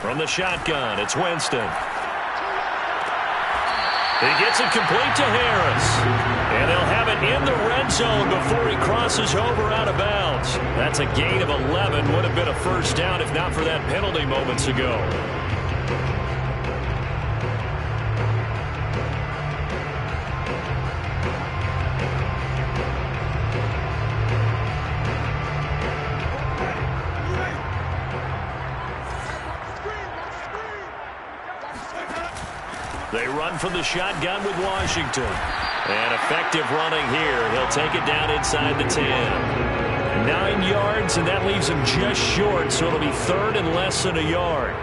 From the shotgun, it's Winston. He gets it complete to Harris. And they'll have it in the red zone before he crosses over out of bounds. That's a gain of 11. Would have been a first down if not for that penalty moments ago. They run from the shotgun with Washington. And effective running here. He'll take it down inside the 10. 9 yards, and that leaves him just short, so it'll be third and less than a yard.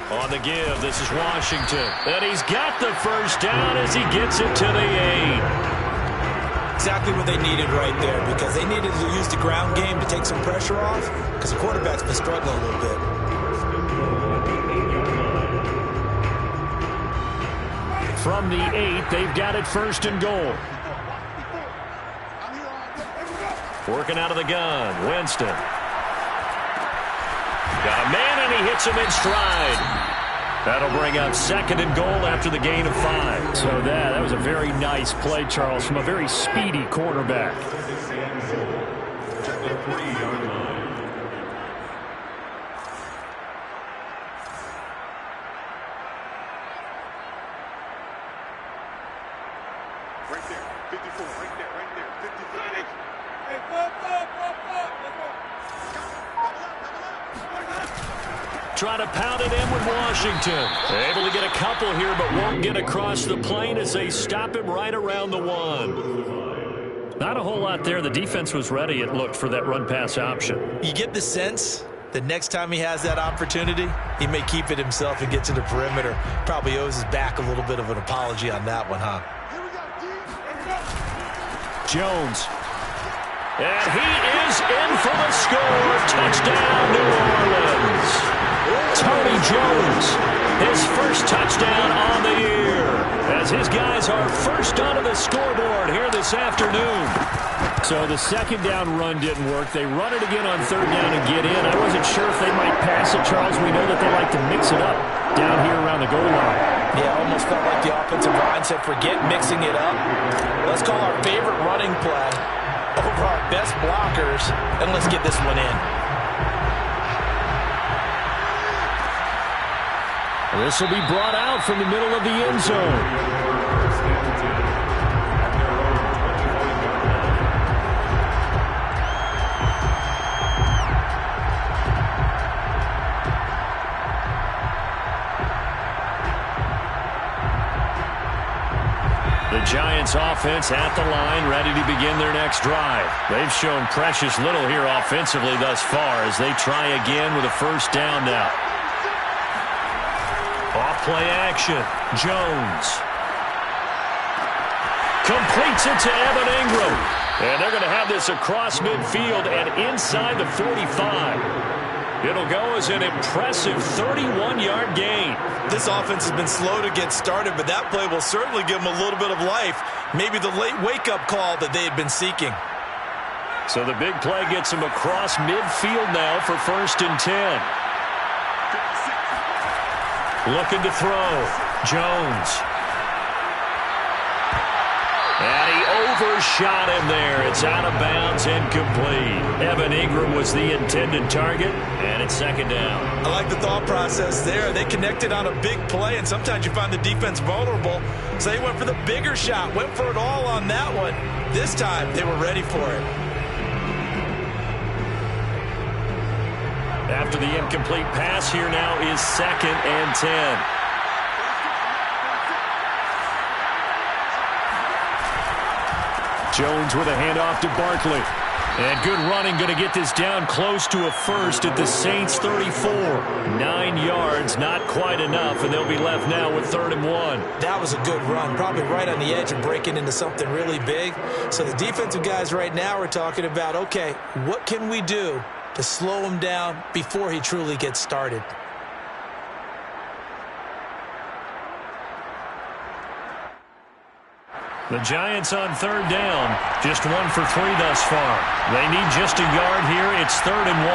On the give, this is Washington. And he's got the first down as he gets it to the 8. Exactly what they needed right there, because they needed to use the ground game to take some pressure off, because the quarterback's been struggling a little bit. From the 8, they've got it first and goal. Working out of the gun, Winston. Got a man, and he hits him in stride. That'll bring up second and goal after the gain of 5. So that was a very nice play, Charles, from a very speedy quarterback. Right there, 54, right there, 54. Hey, Trying to pound it in with Washington. Able to get a couple here, but won't get across the plane as they stop him right around the 1. Not a whole lot there. The defense was ready, it looked, for that run-pass option. You get the sense that next time he has that opportunity, he may keep it himself and get to the perimeter. Probably owes his back a little bit of an apology on that one, huh? Jones. And he is in for the score. Touchdown, New Orleans. Tony Jones, his first touchdown on the year, as his guys are first onto the scoreboard here this afternoon. So the second down run didn't work. They run it again on third down and get in. I wasn't sure if they might pass it, Charles. We know that they like to mix it up down here around the goal line. Yeah, almost felt like the offensive line said, forget mixing it up. Let's call our favorite running play over our best blockers, and let's get this one in. This will be brought out from the middle of the end zone. The Giants offense at the line, ready to begin their next drive. They've shown precious little here offensively thus far as they try again with a first down now. Off play action. Jones completes it to Evan Ingram. And they're going to have this across midfield and inside the 45. It'll go as an impressive 31-yard gain. This offense has been slow to get started, but that play will certainly give them a little bit of life. Maybe the late wake-up call that they had been seeking. So the big play gets them across midfield now for first and 10. Looking to throw. Jones. And he overshot him there. It's out of bounds, incomplete. Evan Ingram was the intended target, and it's second down. I like the thought process there. They connected on a big play, and sometimes you find the defense vulnerable. So they went for the bigger shot, went for it all on that one. This time, they were ready for it. After the incomplete pass, here now is second and 10. Jones with a handoff to Barkley. And good running, going to get this down close to a first at the Saints 34. 9 yards, not quite enough, and they'll be left now with 3rd and 1. That was a good run, probably right on the edge of breaking into something really big. So the defensive guys right now are talking about, okay, what can we do to slow him down before he truly gets started? The Giants on 3rd down, just 1 for 3 thus far. They need just a yard here. It's 3rd and 1.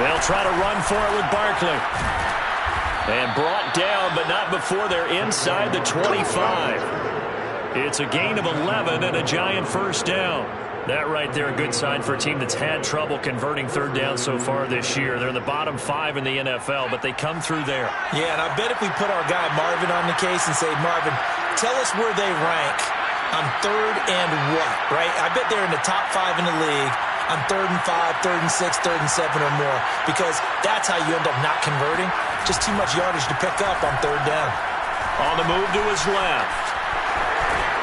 They'll try to run for it with Barkley. And brought down, but not before they're inside the 25. It's a gain of 11 and a Giant first down. That right there, a good sign for a team that's had trouble converting 3rd down so far this year. They're in the bottom 5 in the NFL, but they come through there. Yeah, and I bet if we put our guy Marvin on the case and say, Marvin, tell us where they rank on 3rd and what, right? I bet they're in the top 5 in the league on 3rd and 5, 3rd and 6, 3rd and 7 or more, because that's how you end up not converting. Just too much yardage to pick up on 3rd down. On the move to his left.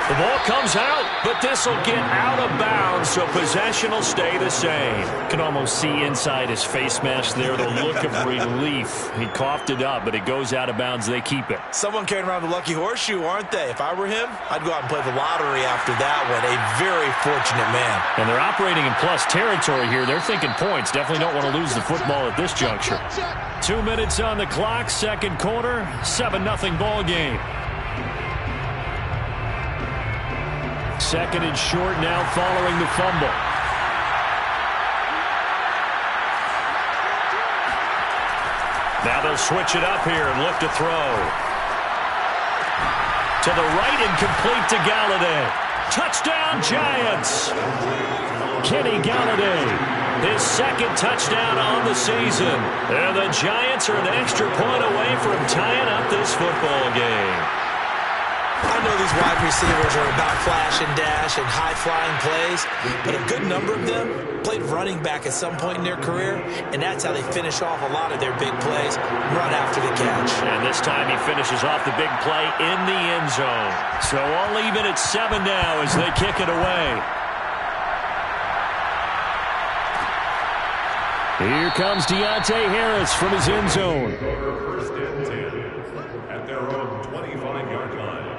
The ball comes out, but this will get out of bounds, so possession will stay the same. You can almost see inside his face mask there the look of relief. He coughed it up, but it goes out of bounds. They keep it. Someone carrying around the lucky horseshoe, aren't they? If I were him, I'd go out and play the lottery after that one. A very fortunate man. And they're operating in plus territory here. They're thinking points. Definitely don't want to lose the football at this juncture. 2 minutes on the clock, 2nd quarter, 7-0 ball game. 2nd and short now following the fumble. Now they'll switch it up here and look to throw. To the right and complete to Galladay. Touchdown, Giants! Kenny Galladay, his 2nd touchdown on the season. And the Giants are an extra point away from tying up this football game. I know these wide receivers are about flash and dash and high-flying plays, but a good number of them played running back at some point in their career, and that's how they finish off a lot of their big plays, run after the catch. And this time he finishes off the big play in the end zone. So all even at 7 now as they kick it away. Here comes Deontay Harris from his end zone. First and 10 at their own 25-yard line.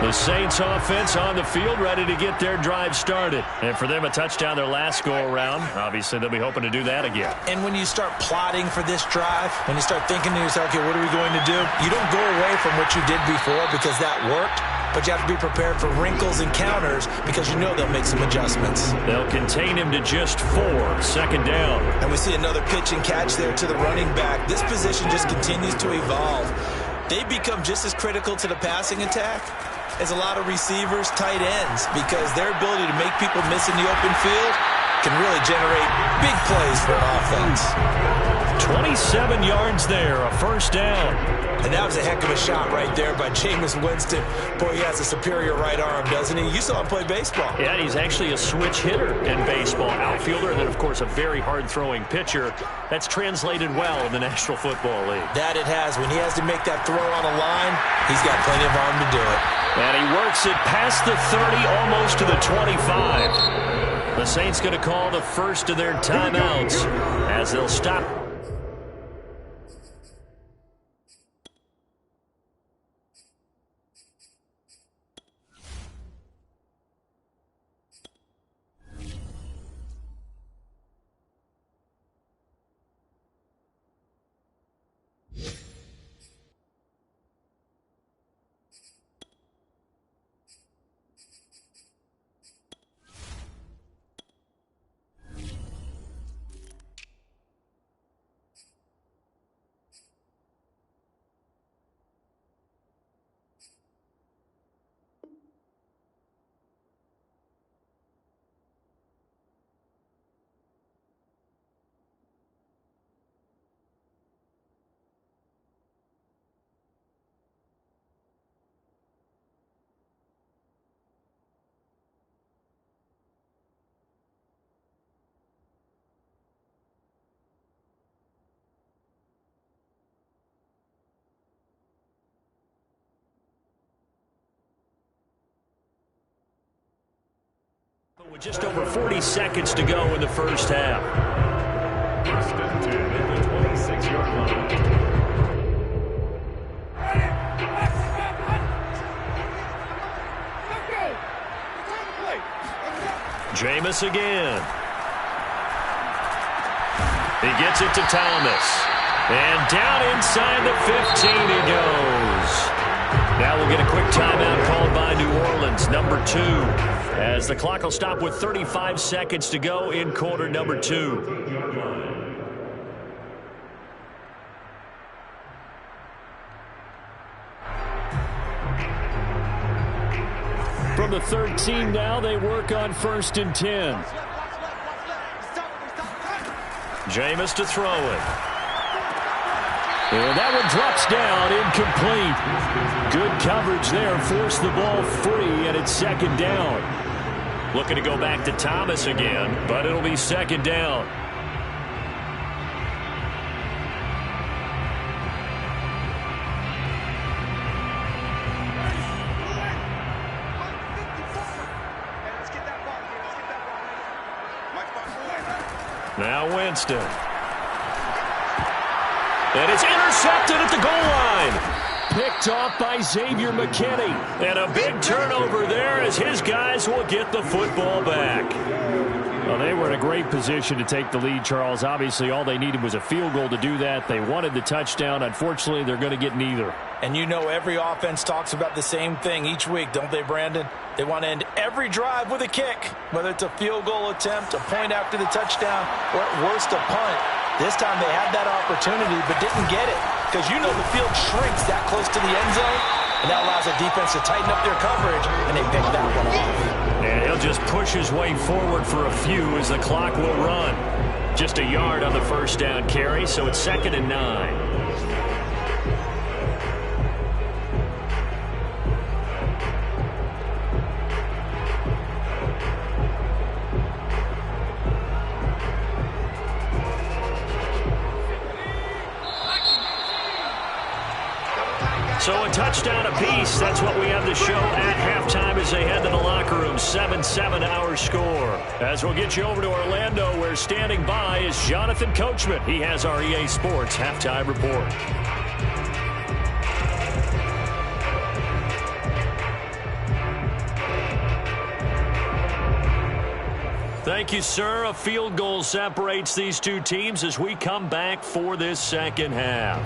The Saints offense on the field ready to get their drive started. And for them, a touchdown their last go-around. Obviously, they'll be hoping to do that again. And when you start plotting for this drive, when you start thinking to yourself, okay, what are we going to do? You don't go away from what you did before because that worked, but you have to be prepared for wrinkles and counters because you know they'll make some adjustments. They'll contain him to just 4, 2nd down. And we see another pitch and catch there to the running back. This position just continues to evolve. They become just as critical to the passing attack as a lot of receivers, tight ends, because their ability to make people miss in the open field can really generate big plays for an offense. 27 yards there, a first down. And that was a heck of a shot right there by Jameis Winston. Boy, he has a superior right arm, doesn't he? You saw him play baseball. Yeah, he's actually a switch hitter in baseball. Outfielder, and then, of course, a very hard-throwing pitcher. That's translated well in the National Football League. That it has. When he has to make that throw on a line, he's got plenty of arm to do it. And he works it past the 30, almost to the 25. The Saints going to call the first of their timeouts as they'll stop. With just over 40 seconds to go in the first half. First and 10 at the 26-yard line. Jameis again. He gets it to Thomas. And down inside the 15 he goes. Now we'll get a quick timeout called by New Orleans, number 2. As the clock will stop with 35 seconds to go in quarter number 2. From the 13 now, they work on 1st and 10. Jameis to throw it. And that one drops down, incomplete. Good coverage there, forced the ball free, and it's 2nd down. Looking to go back to Thomas again, but it'll be 2nd down. Now Winston. And it's intercepted at the goal line. Picked off by Xavier McKinney. And a big turnover there as his guys will get the football back. Well, they were in a great position to take the lead, Charles. Obviously, all they needed was a field goal to do that. They wanted the touchdown. Unfortunately, they're going to get neither. And you know every offense talks about the same thing each week, don't they, Brandon? They want to end every drive with a kick, whether it's a field goal attempt, a point after the touchdown, or at worst a punt. This time they had that opportunity but didn't get it because you know the field shrinks that close to the end zone, and that allows the defense to tighten up their coverage, and they pick that one off. And he'll just push his way forward for a few as the clock will run. Just a yard on the first down carry, so it's 2nd and 9. So a touchdown apiece. That's what we have to show at halftime as they head to the locker room. 7-7 our score. As we'll get you over to Orlando, where standing by is Jonathan Coachman. He has our EA Sports halftime report. Thank you, sir. A field goal separates these two teams as we come back for this second half.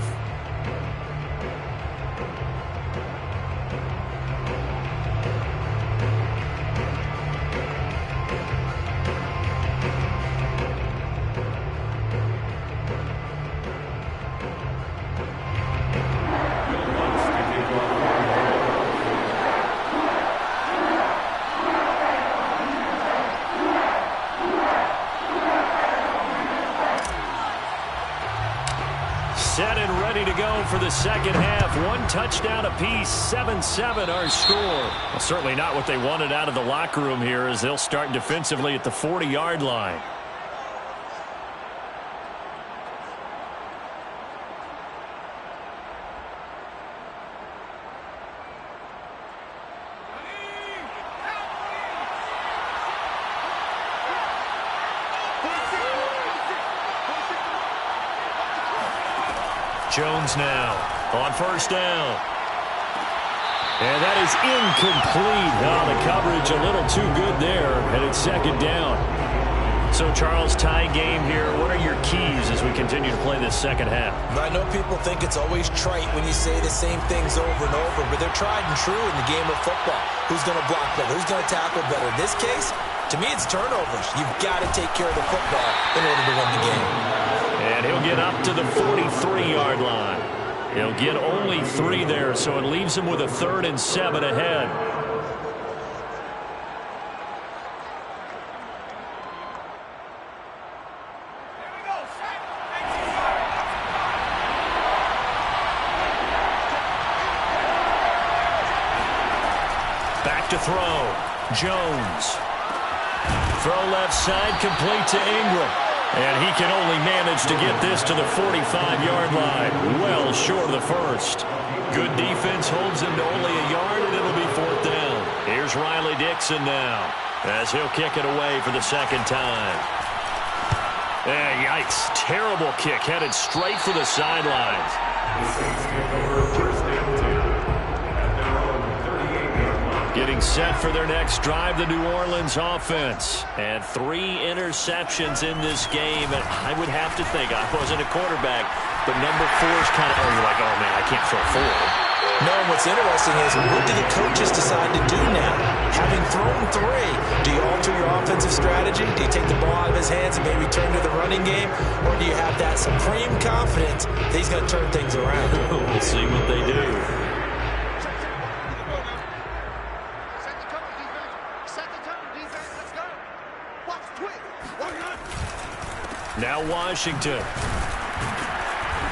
Set and ready to go for the second half. One touchdown apiece, 7-7 our score. Well, certainly not what they wanted out of the locker room here as they'll start defensively at the 40-yard line. Jones now on first down. And that is incomplete. Oh, the coverage a little too good there, and it's 2nd down. So, Charles, tie game here. What are your keys as we continue to play this second half? I know people think it's always trite when you say the same things over and over, but they're tried and true in the game of football. Who's going to block better? Who's going to tackle better? In this case, to me, it's turnovers. You've got to take care of the football in order to win the game. And he'll get up to the 43-yard line. He'll get only 3 there, so it leaves him with a 3rd and 7 ahead. Back to throw. Jones. Throw left side, complete to Ingram. And he can only manage to get this to the 45-yard line. Well short of the first. Good defense holds him to only a yard, and it'll be 4th down. Here's Here's Riley Dixon now as he'll kick it away for the second time. Yikes. Terrible kick headed straight for the sidelines. Getting set for their next drive, the New Orleans offense. And 3 interceptions in this game. And I would have to think, I wasn't a quarterback, but number 4 is kind of, you're like, oh, man, I can't throw 4. No, and what's interesting is, what do the coaches decide to do now? Having thrown 3, do you alter your offensive strategy? Do you take the ball out of his hands and maybe turn to the running game? Or do you have that supreme confidence that he's going to turn things around? We'll see what they do. Now Washington.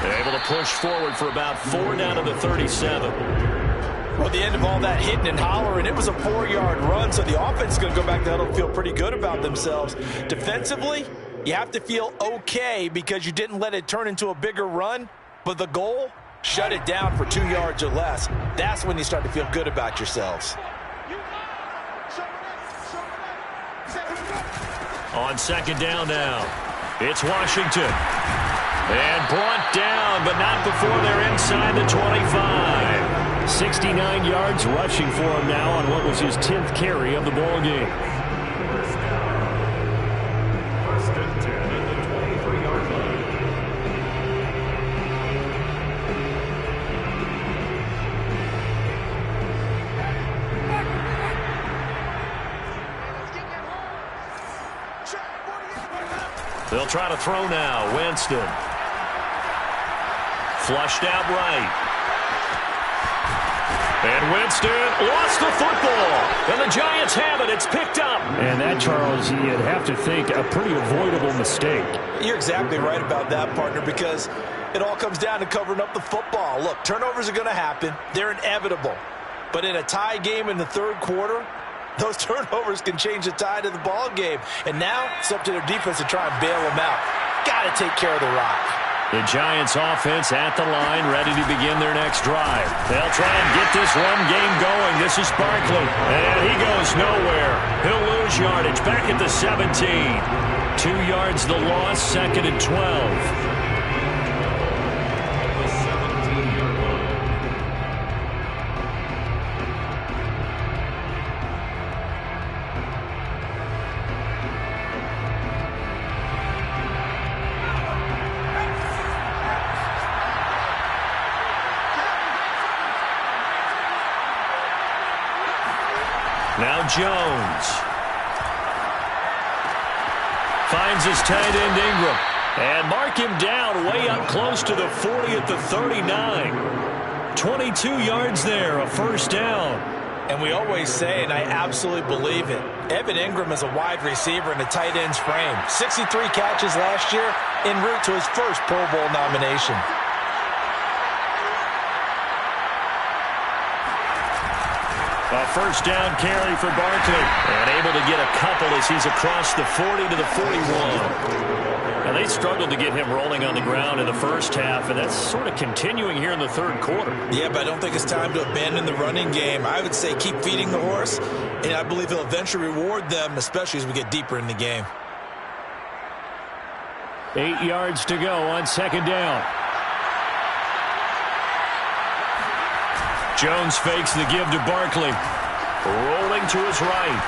They're able to push forward for about 4 down to the 37. Well, at the end of all that hitting and hollering, it was a 4-yard run, so the offense is going to go back to huddle and feel pretty good about themselves. Defensively, you have to feel okay because you didn't let it turn into a bigger run, but the goal, shut it down for 2 yards or less. That's when you start to feel good about yourselves. On second down now, it's Washington. And brought down, but not before they're inside the 25. 69 yards rushing for him now on what was his 10th carry of the ball game. First and 10 at the 23-yard line. They'll try to throw now. Winston. Flushed out right. And Winston lost the football. And the Giants have it. It's picked up. And that, Charles, you'd have to think a pretty avoidable mistake. You're exactly right about that, partner, because it all comes down to covering up the football. Look, turnovers are going to happen. They're inevitable. But in a tie game in the third quarter, those turnovers can change the tide of the ball game. And now it's up to their defense to try and bail them out. Got to take care of the rock. The Giants offense at the line, ready to begin their next drive. They'll try and get this run game going. This is Barkley. And he goes nowhere. He'll lose yardage back at the 17. 2 yards the loss, second and 12. Now Jones finds his tight end Ingram and mark him down way up close to the 40 at the 39. 22 yards there, a first down. And we always say, and I absolutely believe it, Evan Ingram is a wide receiver in a tight end's frame. 63 catches last year, en route to his first Pro Bowl nomination. A first down carry for Barkley. And able to get a couple as he's across the 40 to the 41. And they struggled to get him rolling on the ground in the first half, and that's sort of continuing here in the third quarter. Yeah, but I don't think it's time to abandon the running game. I would say keep feeding the horse, and I believe he'll eventually reward them, especially as we get deeper in the game. 8 yards to go on second down. Jones fakes the give to Barkley. Rolling to his right.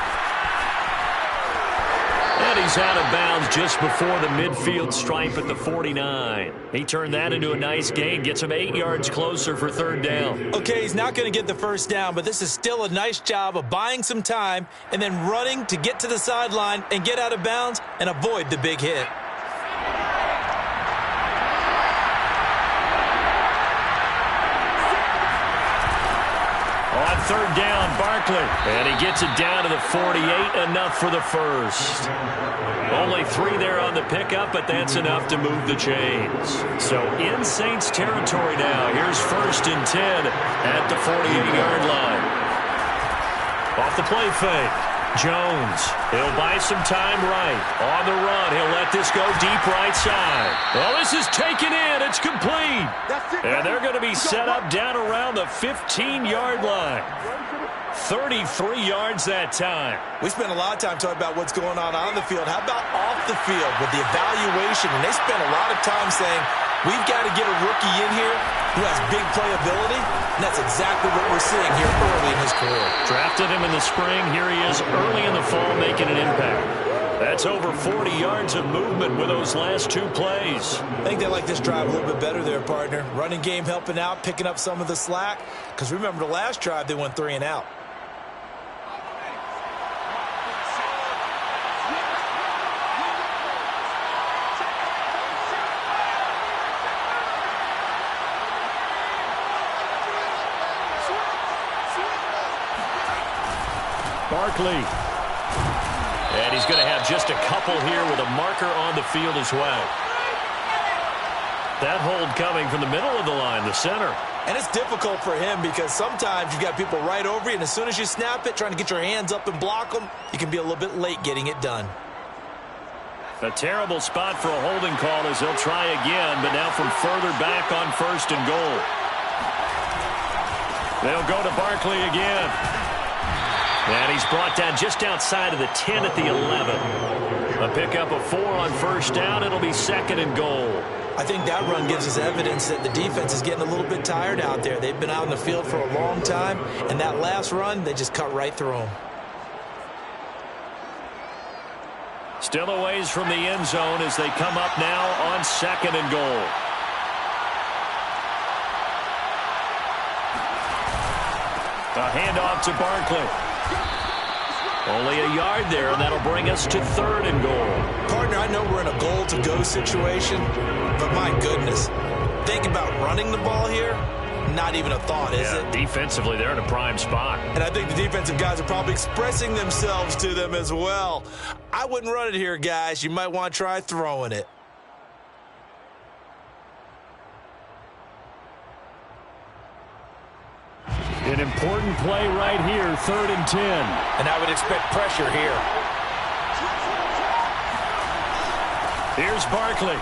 And he's out of bounds just before the midfield stripe at the 49. He turned that into a nice gain. Gets him 8 yards closer for third down. Okay, he's not going to get the first down, but this is still a nice job of buying some time and then running to get to the sideline and get out of bounds and avoid the big hit. On third down, Barkley. And he gets it down to the 48, enough for the first. Only 3 there on the pickup, but that's enough to move the chains. So in Saints territory now. Here's first and 10 at the 48-yard line. Off the play fake. Jones, he'll buy some time right. On the run, he'll let this go deep right side. Well, this is taken in. It's complete. And they're going to be set up down around the 15-yard line. 33 yards that time. We spent a lot of time talking about what's going on the field. How about off the field with the evaluation? And they spent a lot of time saying, we've got to get a rookie in here who has big playability, and that's exactly what we're seeing here early in his career. Drafted him in the spring. Here he is early in the fall making an impact. That's over 40 yards of movement with those last two plays. I think they like this drive a little bit better there, partner. Running game helping out, picking up some of the slack. Because remember the last drive, they went 3 and out. Barkley. And he's going to have just a couple here with a marker on the field as well. That hold coming from the middle of the line, the center. And it's difficult for him because sometimes you've got people right over you, and as soon as you snap it, trying to get your hands up and block them, you can be a little bit late getting it done. A terrible spot for a holding call as they'll try again, but now from further back on 1st and goal. They'll go to Barkley again. And he's brought down just outside of the 10 at the 11. A pickup of 4 on 1st down. It'll be 2nd and goal. I think that run gives us evidence that the defense is getting a little bit tired out there. They've been out in the field for a long time, and that last run, they just cut right through them. Still a ways from the end zone as they come up now on 2nd and goal. A handoff to Barkley. Only a yard there, and that'll bring us to 3rd and goal. Partner, I know we're in a goal-to-go situation, but my goodness, think about running the ball here. Not even a thought, is it? Defensively, they're in a prime spot. And I think the defensive guys are probably expressing themselves to them as well. I wouldn't run it here, guys. You might want to try throwing it. An important play right here, 3rd and 10. And I would expect pressure here. Here's Barkley.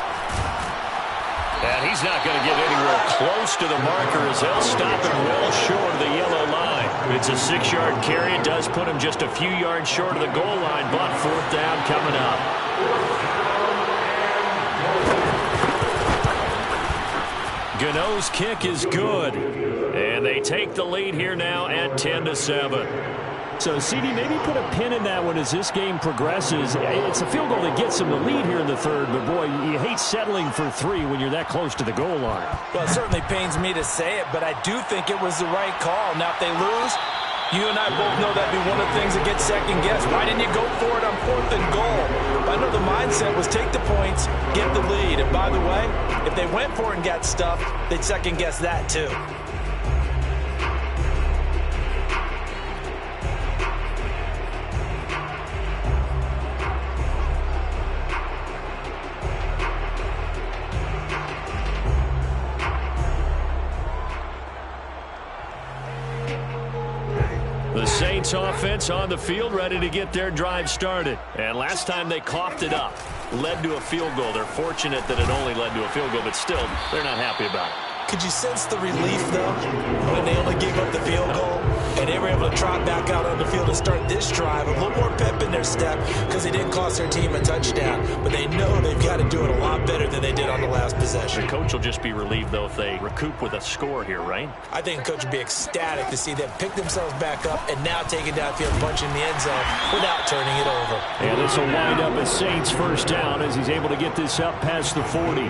And he's not going to get anywhere close to the marker as they'll stop him well short of the yellow line. It's a 6-yard carry. It does put him just a few yards short of the goal line, but 4th down coming up. Gano's kick is good. And they take the lead here now at 10-7. So, CD, maybe put a pin in that one as this game progresses. It's a field goal that gets them the lead here in the 3rd, but, boy, you hate settling for 3 when you're that close to the goal line. Well, it certainly pains me to say it, but I do think it was the right call. Now, if they lose, you and I both know that'd be one of the things that gets second-guessed. Why didn't you go for it on 4th and goal? I know the mindset was take the points, get the lead. And, by the way, if they went for it and got stuffed, they'd second-guess that, too. The Saints offense on the field, ready to get their drive started. And last time they coughed it up, led to a field goal. They're fortunate that it only led to a field goal, but still, they're not happy about it. Could you sense the relief, though, when they only gave up the field goal? And they were able to trot back out on the field and start this drive. A little more pep in their step because they didn't cost their team a touchdown. But they know they've got to do it a lot better than they did on the last possession. The coach will just be relieved, though, if they recoup with a score here, right? I think the coach would be ecstatic to see them pick themselves back up and now take it downfield, punch in the end zone without turning it over. And this will wind up as Saints 1st down as he's able to get this up past the 40.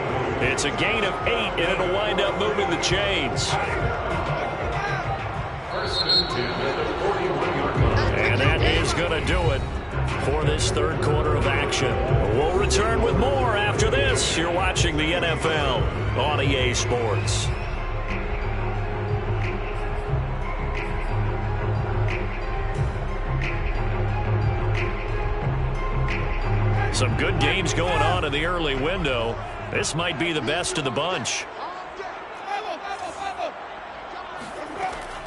It's a gain of 8, and it'll wind up moving the chains. And that is going to do it for this 3rd quarter of action. We'll return with more after this. You're watching the NFL on EA Sports. Some good games going on in the early window. This might be the best of the bunch.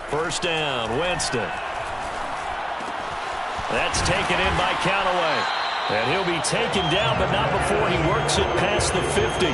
1st down, Winston. That's taken in by Callaway. And he'll be taken down, but not before he works it past the 50.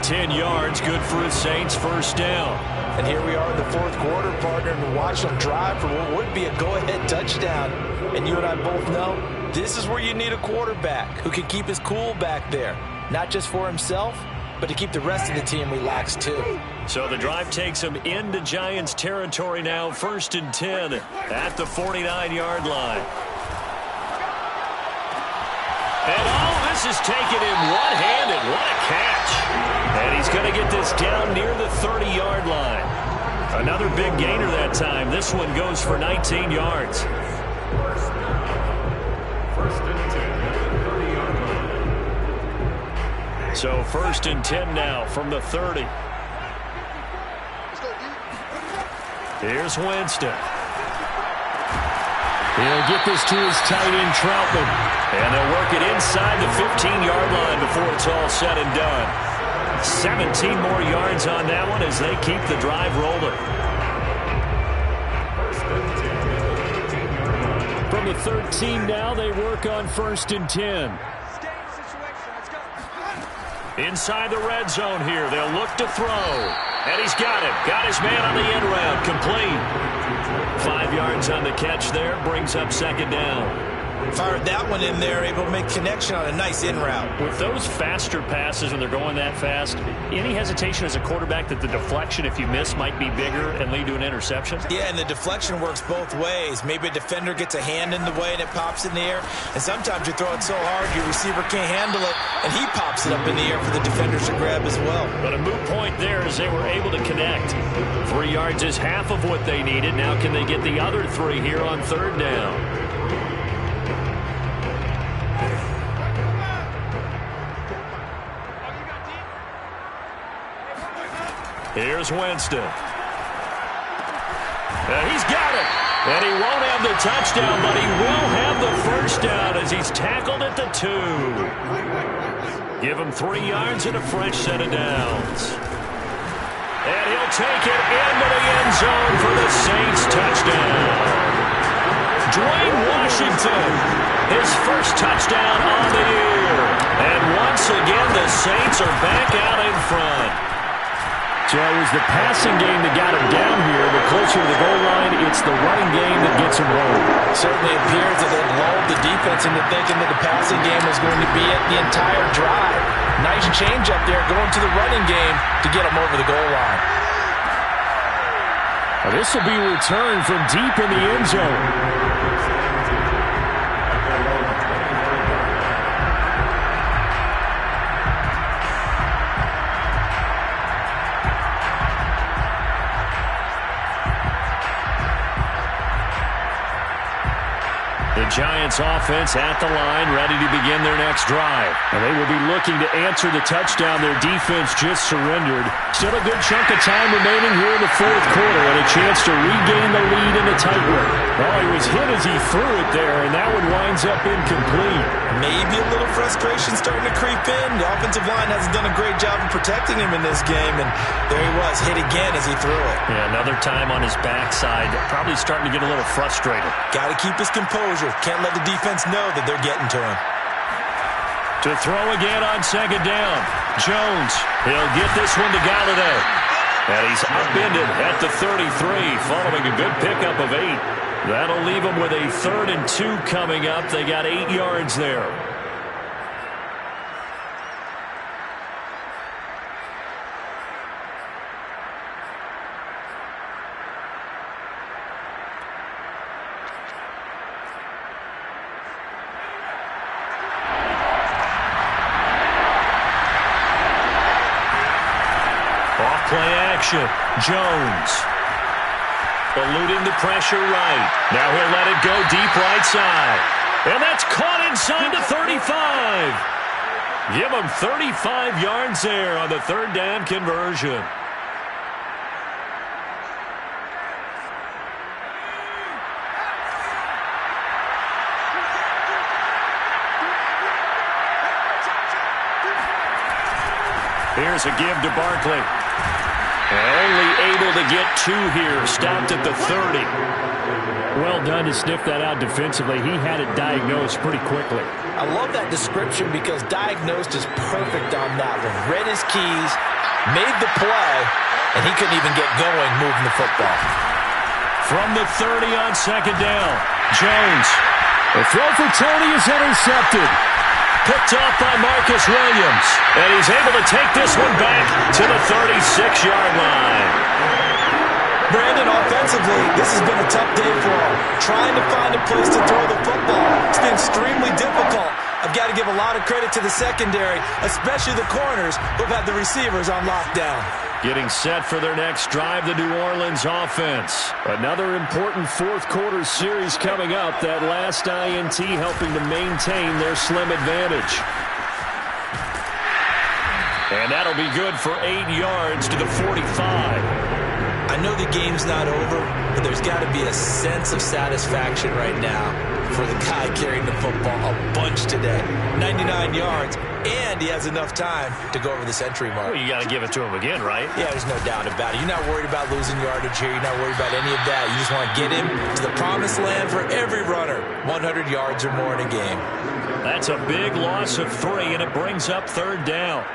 10 yards, good for his Saints, first down. And here we are in the fourth quarter, partner, and watch them drive for what would be a go-ahead touchdown. And you and I both know this is where you need a quarterback who can keep his cool back there, not just for himself, but to keep the rest of the team relaxed too. So the drive takes him into Giants territory now, 1st and 10 at the 49-yard line. And all this is taken in one-handed. What a catch. And he's going to get this down near the 30-yard line. Another big gainer that time. This one goes for 19 yards. First and 10 at the 30-yard line. So 1st and 10 now from the 30. Here's Winston. He'll get this to his tight end, Troutman. And they'll work it inside the 15-yard line before it's all said and done. 17 more yards on that one as they keep the drive rolling. From the 13 now, they work on 1st and 10. Inside the red zone here, they'll look to throw. And he's got it. Got his man on the end round. Complete. 5 yards on the catch there. Brings up 2nd down. Fired that one in there, able to make connection on a nice in route. With those faster passes when they're going that fast, any hesitation as a quarterback that the deflection, if you miss, might be bigger and lead to an interception? Yeah, and the deflection works both ways. Maybe a defender gets a hand in the way and it pops in the air. And sometimes you throw it so hard your receiver can't handle it, and he pops it up in the air for the defenders to grab as well. But a moot point there as they were able to connect. 3 yards is half of what they needed. Now can they get the other 3 here on 3rd down? Here's Winston. He's got it. And he won't have the touchdown, but he will have the first down as he's tackled at the 2. Give him 3 yards and a fresh set of downs. And he'll take it into the end zone for the Saints touchdown. Dwayne Washington, his first touchdown on the year. And once again, the Saints are back out in front. So it was the passing game that got him down here, but closer to the goal line, it's the running game that gets him rolling. Certainly appears that they've lulled the defense into thinking that the passing game was going to be it the entire drive. Nice change up there going to the running game to get him over the goal line. Now this will be returned from deep in the end zone. The Giants offense at the line, ready to begin their next drive. And they will be looking to answer the touchdown their defense just surrendered. Still a good chunk of time remaining here in the 4th quarter and a chance to regain the lead in a tight one. Oh, he was hit as he threw it there, and that one winds up incomplete. Maybe a little frustration starting to creep in. The offensive line hasn't done a great job of protecting him in this game, and there he was, hit again as he threw it. Yeah, another time on his backside, probably starting to get a little frustrated. Got to keep his composure. Can't let the defense know that they're getting to him. To throw again on 2nd down. Jones, he'll get this one to Galladay. And he's upended at the 33, following a good pickup of 8. That'll leave them with a 3rd and 2 coming up. They got 8 yards there. Play action. Jones eluding the pressure right. Now he'll let it go deep right side. And that's caught inside the 35. Give him 35 yards there on the 3rd down conversion. Here's a give to Barkley. Only able to get 2 here. Stopped at the 30. Well done to sniff that out defensively. He had it diagnosed pretty quickly. I love that description because diagnosed is perfect on that one. Read his keys, made the play, and he couldn't even get going moving the football. From the 30 on second down, Jones. The throw for Tony is intercepted. Picked off by Marcus Williams. And he's able to take this one back to the 36-yard line. Brandon, offensively, this has been a tough day for him. Trying to find a place to throw the football. It's been extremely difficult. I've got to give a lot of credit to the secondary, especially the corners who've had the receivers on lockdown. Getting set for their next drive, the New Orleans offense. Another important fourth-quarter series coming up. That last INT helping to maintain their slim advantage. And that'll be good for 8 yards to the 45. I know the game's not over, but there's got to be a sense of satisfaction right now for the guy carrying the football a bunch today. 99 yards, and he has enough time to go over the century mark. Well, you got to give it to him again, right? Yeah, there's no doubt about it. You're not worried about losing yardage here. You're not worried about any of that. You just want to get him to the promised land for every runner. 100 yards or more in a game. That's a big loss of 3, and it brings up third down.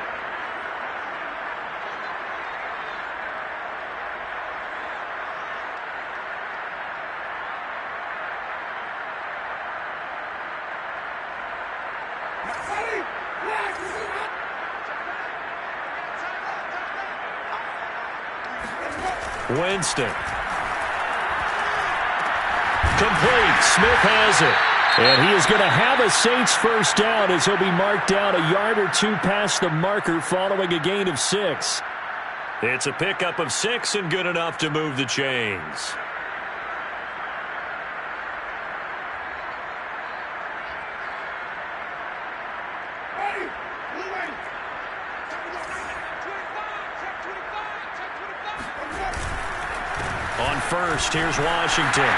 Winston. Complete. Smith has it. And he is going to have a Saints first down as he'll be marked down a yard or 2 past the marker following a gain of 6. It's a pickup of 6 and good enough to move the chains. On first, here's Washington.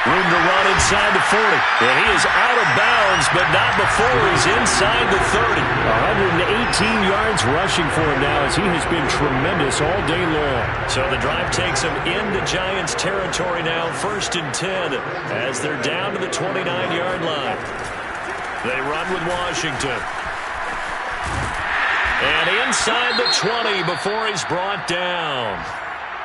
Room to run inside the 40. And he is out of bounds, but not before he's inside the 30. 118 yards rushing for him now as he has been tremendous all day long. So the drive takes him into Giants territory now, 1st and 10, as they're down to the 29-yard line. They run with Washington. And inside the 20 before he's brought down.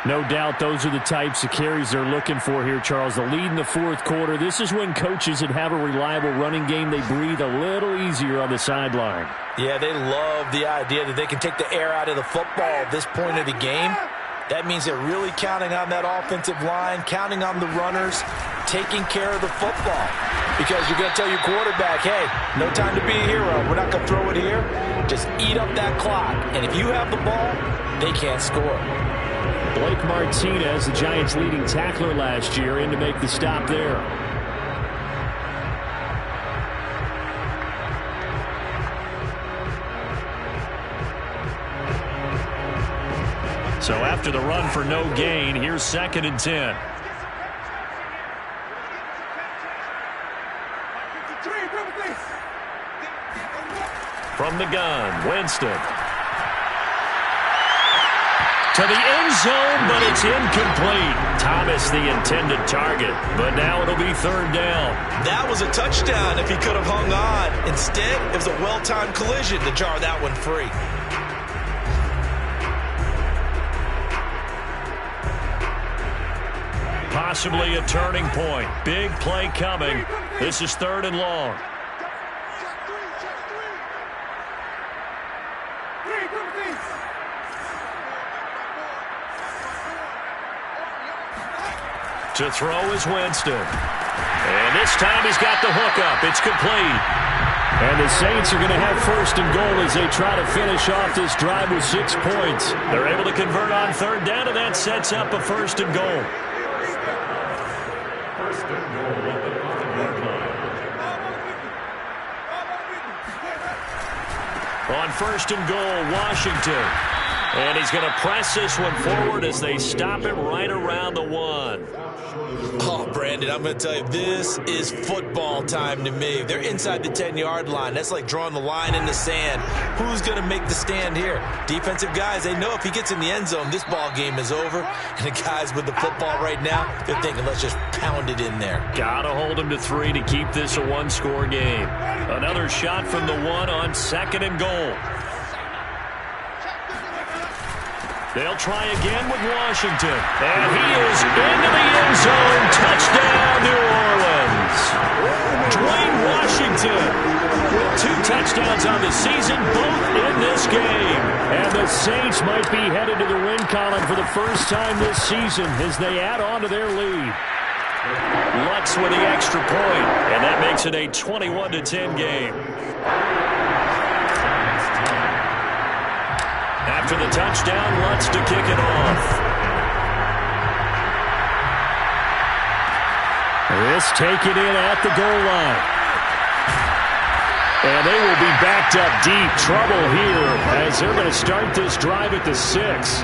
No doubt those are the types of carries they're looking for here, Charles. The lead in the fourth quarter. This is when coaches that have a reliable running game, they breathe a little easier on the sideline. Yeah, they love the idea that they can take the air out of the football at this point of the game. That means they're really counting on that offensive line, counting on the runners, taking care of the football. Because you're going to tell your quarterback, hey, no time to be a hero. We're not going to throw it here. Just eat up that clock. And if you have the ball, they can't score. Blake Martinez, the Giants' leading tackler last year, in to make the stop there. So after the run for no gain, here's 2nd and 10. From the gun, Winston. To the end zone, but it's incomplete. Thomas the intended target, but now it'll be 3rd down. That was a touchdown if he could have hung on. Instead, it was a well-timed collision to jar that one free. Possibly a turning point. Big play coming. This is 3rd and long. To throw is Winston. And this time he's got the hookup. It's complete. And the Saints are going to have 1st and goal as they try to finish off this drive with 6 points. They're able to convert on 3rd down, and that sets up a 1st and goal. On 1st and goal, Washington. And he's going to press this one forward as they stop him right around the 1. Oh, Brandon, I'm going to tell you, this is football time to me. They're inside the 10-yard line. That's like drawing the line in the sand. Who's going to make the stand here? Defensive guys, they know if he gets in the end zone, this ball game is over. And the guys with the football right now, they're thinking, let's just pound it in there. Got to hold him to 3 to keep this a one-score game. Another shot from the 1 on 2nd and goal. They'll try again with Washington. And he is into the end zone. Touchdown, New Orleans. Dwayne Washington with 2 touchdowns on the season, both in this game. And the Saints might be headed to the win column for the first time this season as they add on to their lead. Lutz with the extra point, and that makes it a 21-10 game. After the touchdown, Lutz to kick it off. This take it in at the goal line. And they will be backed up deep. Trouble here as they're going to start this drive at the 6.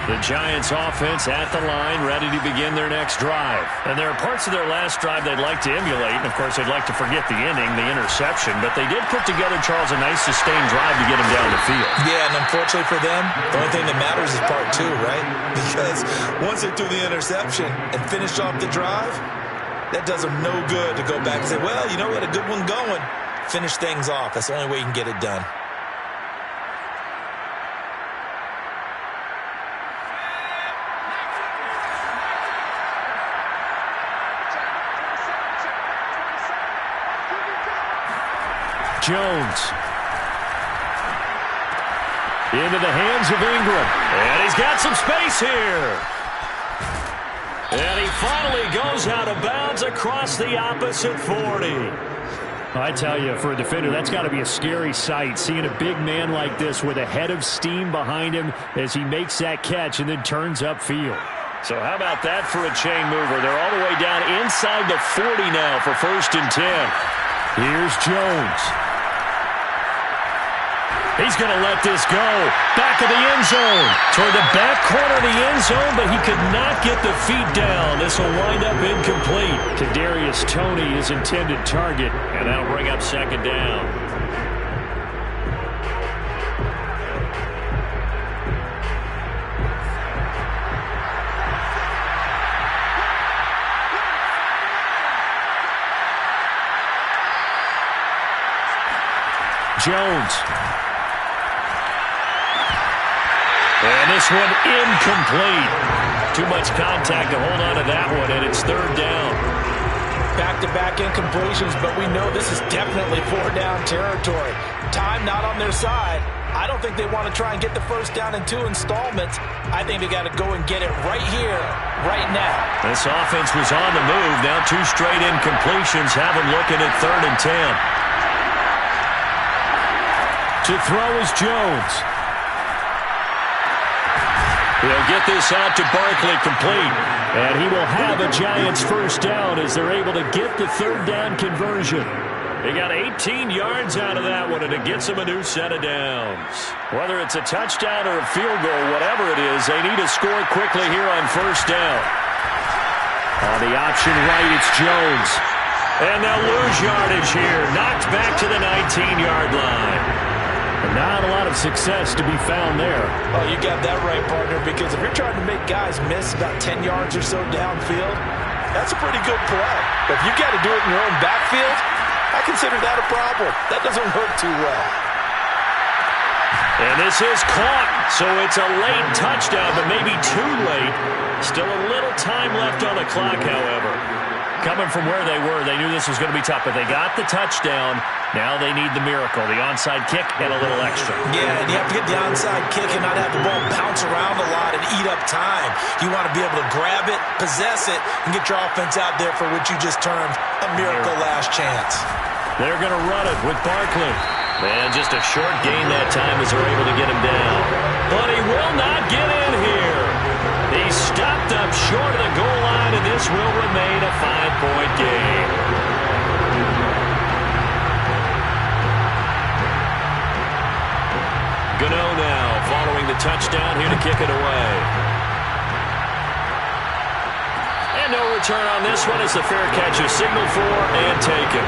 The Giants offense at the line, ready to begin their next drive. And there are parts of their last drive they'd like to emulate. And, of course, they'd like to forget the inning, the interception. But they did put together, Charles, a nice sustained drive to get him down the field. Yeah, and unfortunately for them, the only thing that matters is part 2, right? Because once they threw the interception and finished off the drive, that does them no good to go back and say, well, you know, we had a good one going. Finish things off. That's the only way you can get it done. Jones. Into the hands of Ingram. And he's got some space here. And he finally goes out of bounds across the opposite 40. I tell you, for a defender, that's got to be a scary sight, seeing a big man like this with a head of steam behind him as he makes that catch and then turns upfield. So how about that for a chain mover? They're all the way down inside the 40 now for 1st and 10. Here's Jones. He's going to let this go. Back of the end zone. Toward the back corner of the end zone, but he could not get the feet down. This will wind up incomplete. Kadarius Toney, his intended target, and that'll bring up 2nd down. Jones. And this one incomplete. Too much contact to hold on to that one, and it's 3rd down. Back-to-back incompletions, but we know this is definitely 4-down territory. Time not on their side. I don't think they want to try and get the 1st down in 2 installments. I think they got to go and get it right here, right now. This offense was on the move. Now 2 straight incompletions have them looking at 3rd and 10. To throw is Jones. He'll get this out to Barkley, complete. And he will have a Giants 1st down as they're able to get the 3rd down conversion. They got 18 yards out of that one, and it gets them a new set of downs. Whether it's a touchdown or a field goal, whatever it is, they need to score quickly here on 1st down. On the option right, it's Jones. And they'll lose yardage here. Knocked back to the 19-yard line. Not a lot of success to be found there. Oh, you got that right, partner, because if you're trying to make guys miss about 10 yards or so downfield, that's a pretty good play. But if you got to do it in your own backfield, I consider that a problem. That doesn't work too well. And this is caught, so it's a late touchdown, but maybe too late. Still a little time left on the clock, however. Coming from where they were, they knew this was going to be tough, but they got the touchdown. Now they need the miracle, the onside kick and a little extra. Yeah, and you have to get the onside kick and not have the ball bounce around a lot and eat up time. You want to be able to grab it, possess it, and get your offense out there for what you just termed a miracle last chance. They're going to run it with Barkley. Man, just a short gain that time as they're able to get him down. But he will not get in here. He stopped up short of the goal line, and this will remain a 5-point game. touchdown here to kick it away. And no return on this one as the fair catch is signaled for and taken.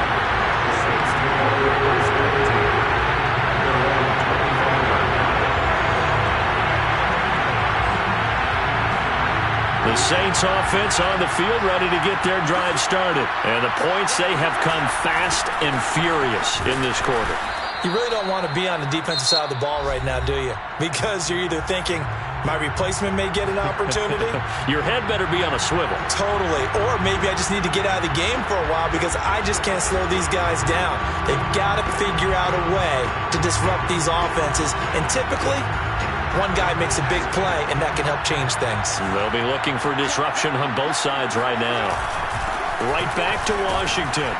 The Saints offense on the field ready to get their drive started. And the points, they have come fast and furious in this quarter. You really don't want to be on the defensive side of the ball right now, do you? Because you're either thinking, my replacement may get an opportunity. Your head better be on a swivel. Totally. Or maybe I just need to get out of the game for a while because I just can't slow these guys down. They've got to figure out a way to disrupt these offenses. And typically, one guy makes a big play, and that can help change things. They'll be looking for disruption on both sides right now. Right back to Washington.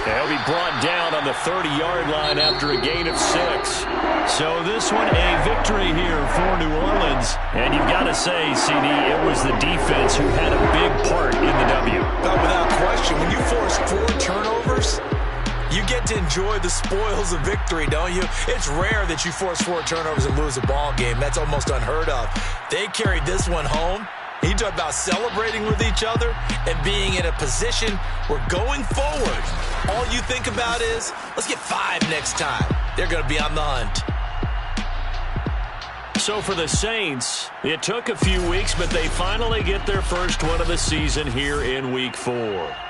They'll be brought down on the 30-yard line after a gain of 6. So this one a victory here for New Orleans. And you've got to say, CD, it was the defense who had a big part in the W. Without question, when you force 4 turnovers, you get to enjoy the spoils of victory, don't you? It's rare that you force 4 turnovers and lose a ball game. That's almost unheard of. They carried this one home. You talk about celebrating with each other and being in a position where going forward, all you think about is, let's get 5 next time. They're going to be on the hunt. So for the Saints, it took a few weeks, but they finally get their first one of the season here in Week 4.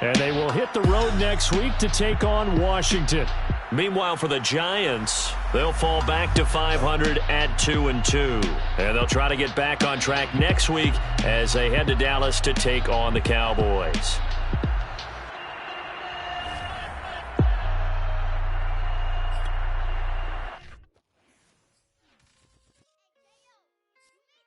And they will hit the road next week to take on Washington. Meanwhile, for the Giants, they'll fall back to 500 at 2-2. And they'll try to get back on track next week as they head to Dallas to take on the Cowboys.